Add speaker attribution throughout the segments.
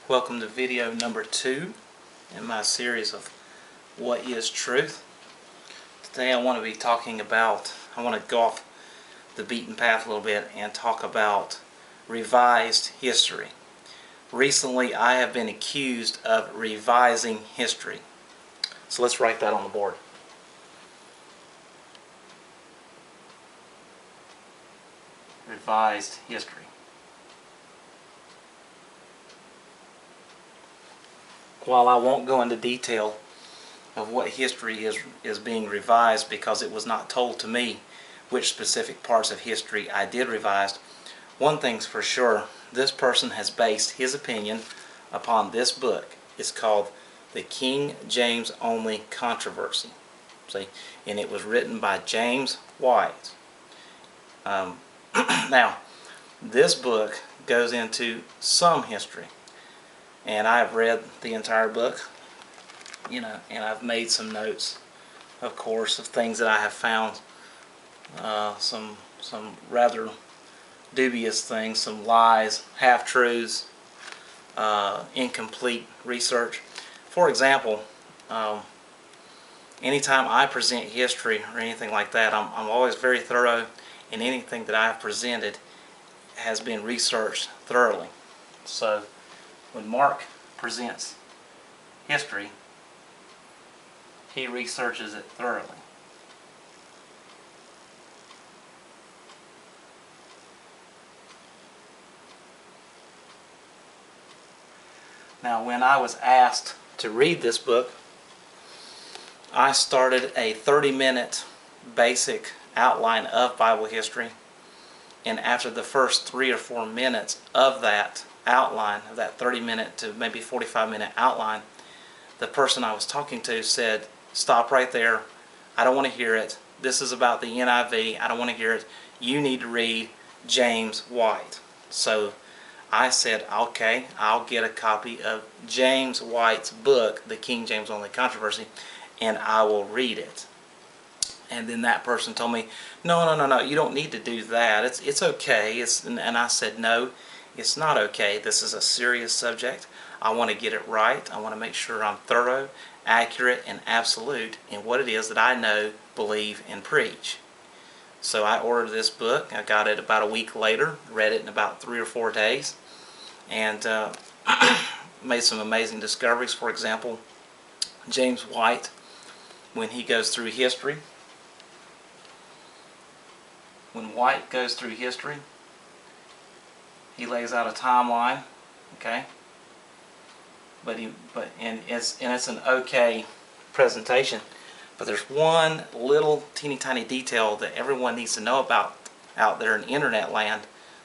Speaker 1: Welcome to video number 2 in my series of What is Truth? Today I want to go off the beaten path a little bit and talk about revised history. Recently I have been accused of revising history. So let's write that on the board. Revised history. While I won't go into detail of what history is being revised, because it was not told to me which specific parts of history I did revise, one thing's for sure: this person has based his opinion upon this book. It's called The King James Only Controversy. See, and it was written by James White. Now, this book goes into some history, and I've read the entire book, and I've made some notes, of course, of things that I have found, some rather dubious things, some lies, half-truths, incomplete research. For example, anytime I present history or anything like that, I'm always very thorough, and anything that I've presented has been researched thoroughly. So when Mark presents history, he researches it thoroughly. Now, when I was asked to read this book, I started a 30-minute basic outline of Bible history, and after the first 3 or 4 minutes of that outline, of that 30-minute to maybe 45-minute outline, the person I was talking to said, "Stop right there. I don't want to hear it. This is about the NIV. I don't want to hear it. You need to read James White." So I said, okay, I'll get a copy of James White's book, The King James Only Controversy, and I will read it. And then that person told me, no, you don't need to do that. It's okay. And I said, no, it's not okay. This is a serious subject. I want to get it right. I want to make sure I'm thorough, accurate, and absolute in what it is that I know, believe, and preach. So I ordered this book. I got it about a week later, read it in about 3 or 4 days, and made some amazing discoveries. For example, James White, when he goes through history, he lays out a timeline, okay? And it's an okay presentation, but there's one little teeny tiny detail that everyone needs to know about out there in internet land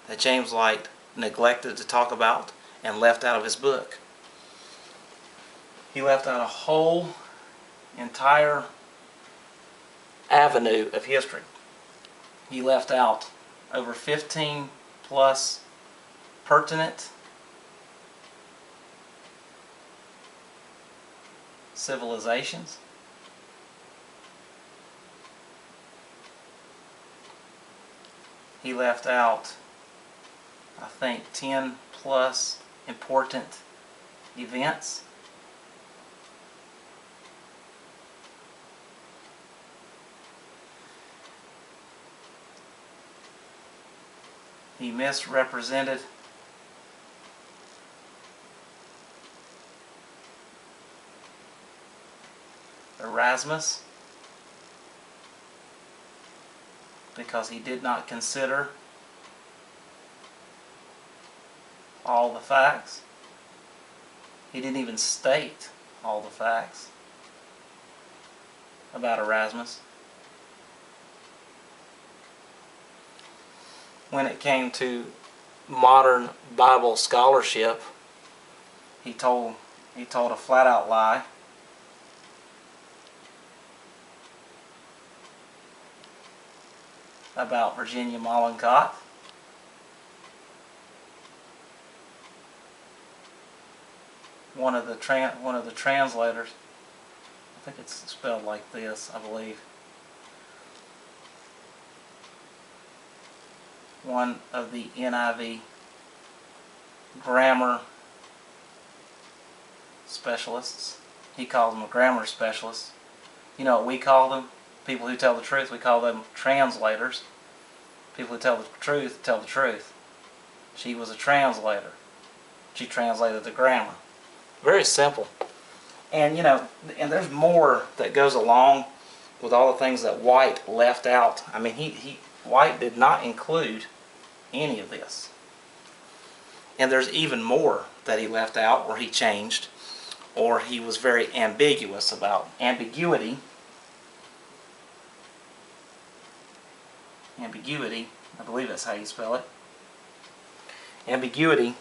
Speaker 1: that James White neglected to talk about and left out of his book. He left out a whole entire avenue of history. He left out over 15 plus pertinent civilizations. He left out, I think, 10 plus important events. He misrepresented Erasmus because he did not consider all the facts. He didn't even state all the facts about Erasmus. When it came to modern Bible scholarship, he told a flat-out lie. About Virginia Mollenkott. One of the translators, I think it's spelled like this, I believe. One of the NIV grammar specialists. He calls them grammar specialists. You know what we call them? People who tell the truth. We call them translators. People who tell the truth tell the truth. She was a translator. She translated the grammar. Very simple. And you know, and there's more that goes along with all the things that White left out. I mean, White did not include any of this. And there's even more that he left out, or he changed, or he was very ambiguous about. Ambiguity, I believe that's how you spell it. Ambiguity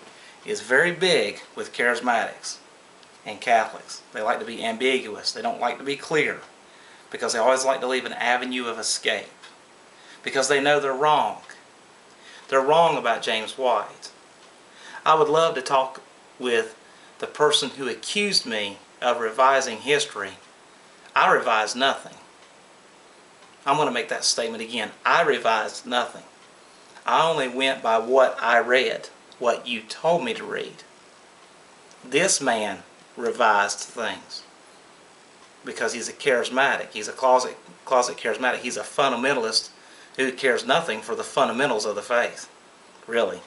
Speaker 1: is very big with Charismatics and Catholics. They like to be ambiguous. They don't like to be clear, because they always like to leave an avenue of escape, because they know they're wrong. They're wrong about James White. I would love to talk with the person who accused me of revising history. I revised nothing. I'm going to make that statement again. I revised nothing. I only went by what I read, what you told me to read. This man revised things because he's a charismatic. He's a closet charismatic. He's a fundamentalist who cares nothing for the fundamentals of the faith, really.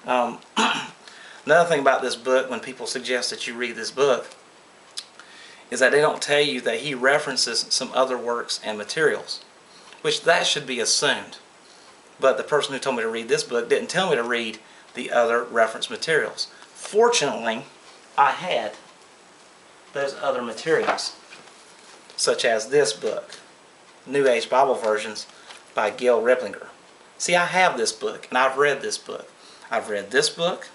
Speaker 1: Another thing about this book, when people suggest that you read this book, is that they don't tell you that he references some other works and materials, which that should be assumed. But the person who told me to read this book didn't tell me to read the other reference materials. Fortunately, I had those other materials, such as this book, New Age Bible Versions by Gail Riplinger. See, I have this book, and I've read this book. I've read this book.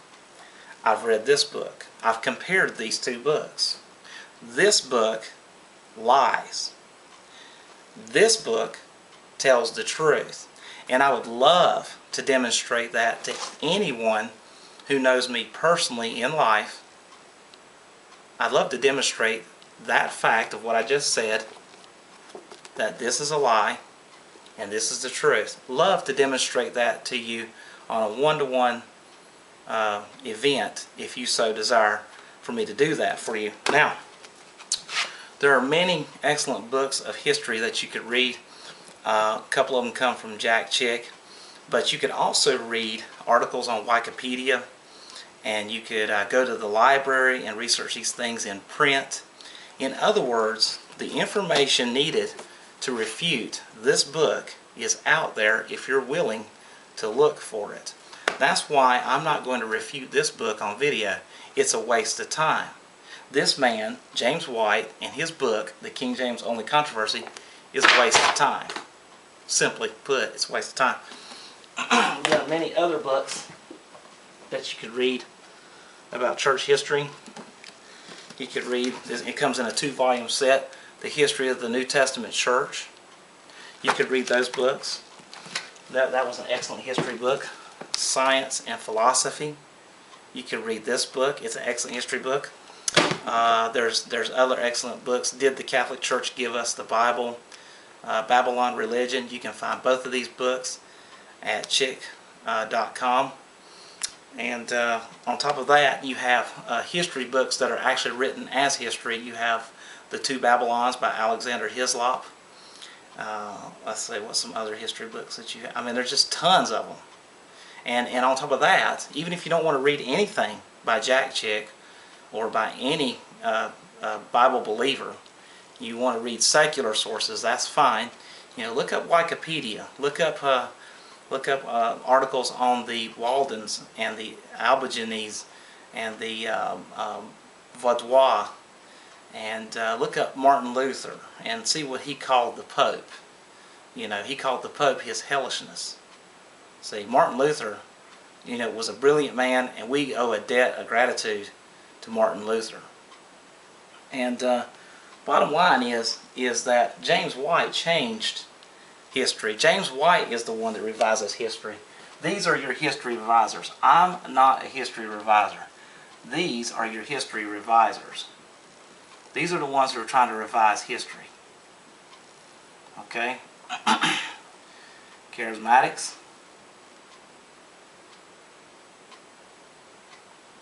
Speaker 1: I've read this book. I've compared these two books. This book lies. This book tells the truth. And I would love to demonstrate that to anyone who knows me personally in life. I'd love to demonstrate that fact of what I just said, that this is a lie and this is the truth. Love to demonstrate that to you on a one-to-one event, if you so desire for me to do that for you. Now, there are many excellent books of history that you could read. A couple of them come from Jack Chick, but you could also read articles on Wikipedia, and you could go to the library and research these things in print. In other words, the information needed to refute this book is out there if you're willing to look for it. That's why I'm not going to refute this book on video. It's a waste of time. This man, James White, and his book, The King James Only Controversy, is a waste of time. Simply put, it's a waste of time. There are many other books that you could read about church history. You could read, it comes in a 2-volume set, The History of the New Testament Church. You could read those books. That was an excellent history book. Science and Philosophy. You could read this book. It's an excellent history book. There's other excellent books. Did the Catholic Church Give Us the Bible? Babylon Religion. You can find both of these books at chick.com. And on top of that, you have history books that are actually written as history. You have The Two Babylons by Alexander Hislop. Let's see, what's some other history books that you have? I mean, there's just tons of them. And on top of that, even if you don't want to read anything by Jack Chick or by any Bible believer, you want to read secular sources, that's fine. You know, look up Wikipedia. Look up articles on the Waldens and the Albigenes and the Vaudois, and look up Martin Luther and see what he called the Pope. You know, he called the Pope his hellishness. See, Martin Luther, you know, was a brilliant man, and we owe a debt of gratitude to Martin Luther. And bottom line is that James White changed history. James White is the one that revises history. These are your history revisers. I'm not a history reviser. These are your history revisers. These are the ones who are trying to revise history. Okay? Charismatics,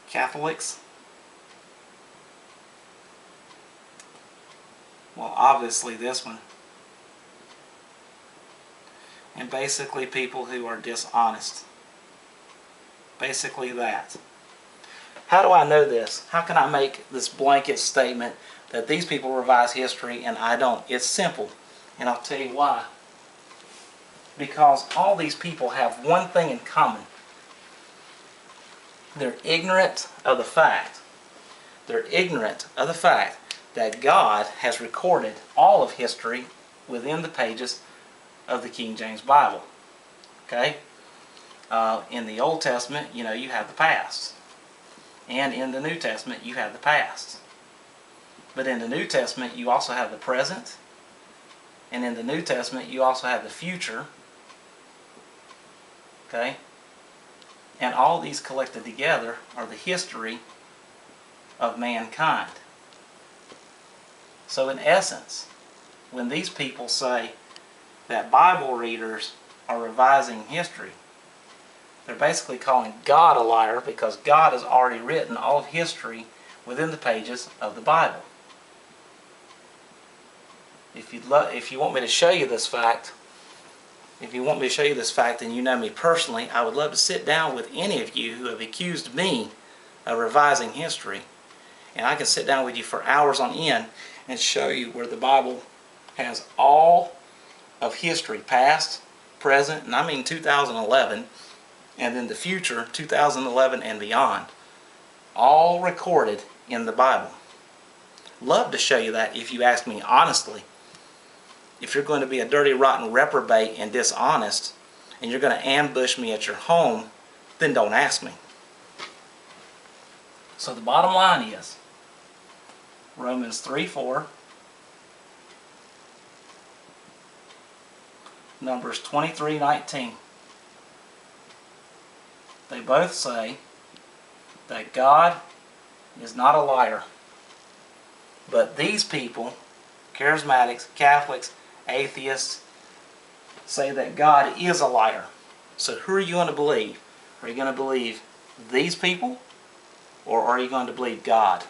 Speaker 1: Catholics, Well, obviously this one. And basically people who are dishonest. Basically that. How do I know this? How can I make this blanket statement that these people revise history and I don't? It's simple, and I'll tell you why. Because all these people have one thing in common. They're ignorant of the fact. They're ignorant of the fact that God has recorded all of history within the pages of the King James Bible. Okay? In the Old Testament, you have the past. And in the New Testament, you have the past. But in the New Testament, you also have the present. And in the New Testament, you also have the future. Okay? And all these collected together are the history of mankind. So in essence, when these people say that Bible readers are revising history, they're basically calling God a liar, because God has already written all of history within the pages of the Bible. If you want me to show you this fact, and you know me personally, I would love to sit down with any of you who have accused me of revising history. And I can sit down with you for hours on end and show you where the Bible has all of history, past, present, and I mean 2011, and then the future, 2011 and beyond, all recorded in the Bible. Love to show you that if you ask me honestly. If you're going to be a dirty, rotten reprobate and dishonest, and you're going to ambush me at your home, then don't ask me. So the bottom line is, Romans 3:4, Numbers 23:19. They both say that God is not a liar. But these people, Charismatics, Catholics, Atheists, say that God is a liar. So who are you going to believe? Are you going to believe these people, or are you going to believe God?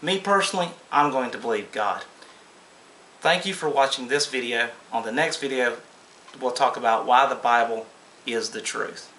Speaker 1: Me personally, I'm going to believe God. Thank you for watching this video. On the next video, we'll talk about why the Bible is the truth.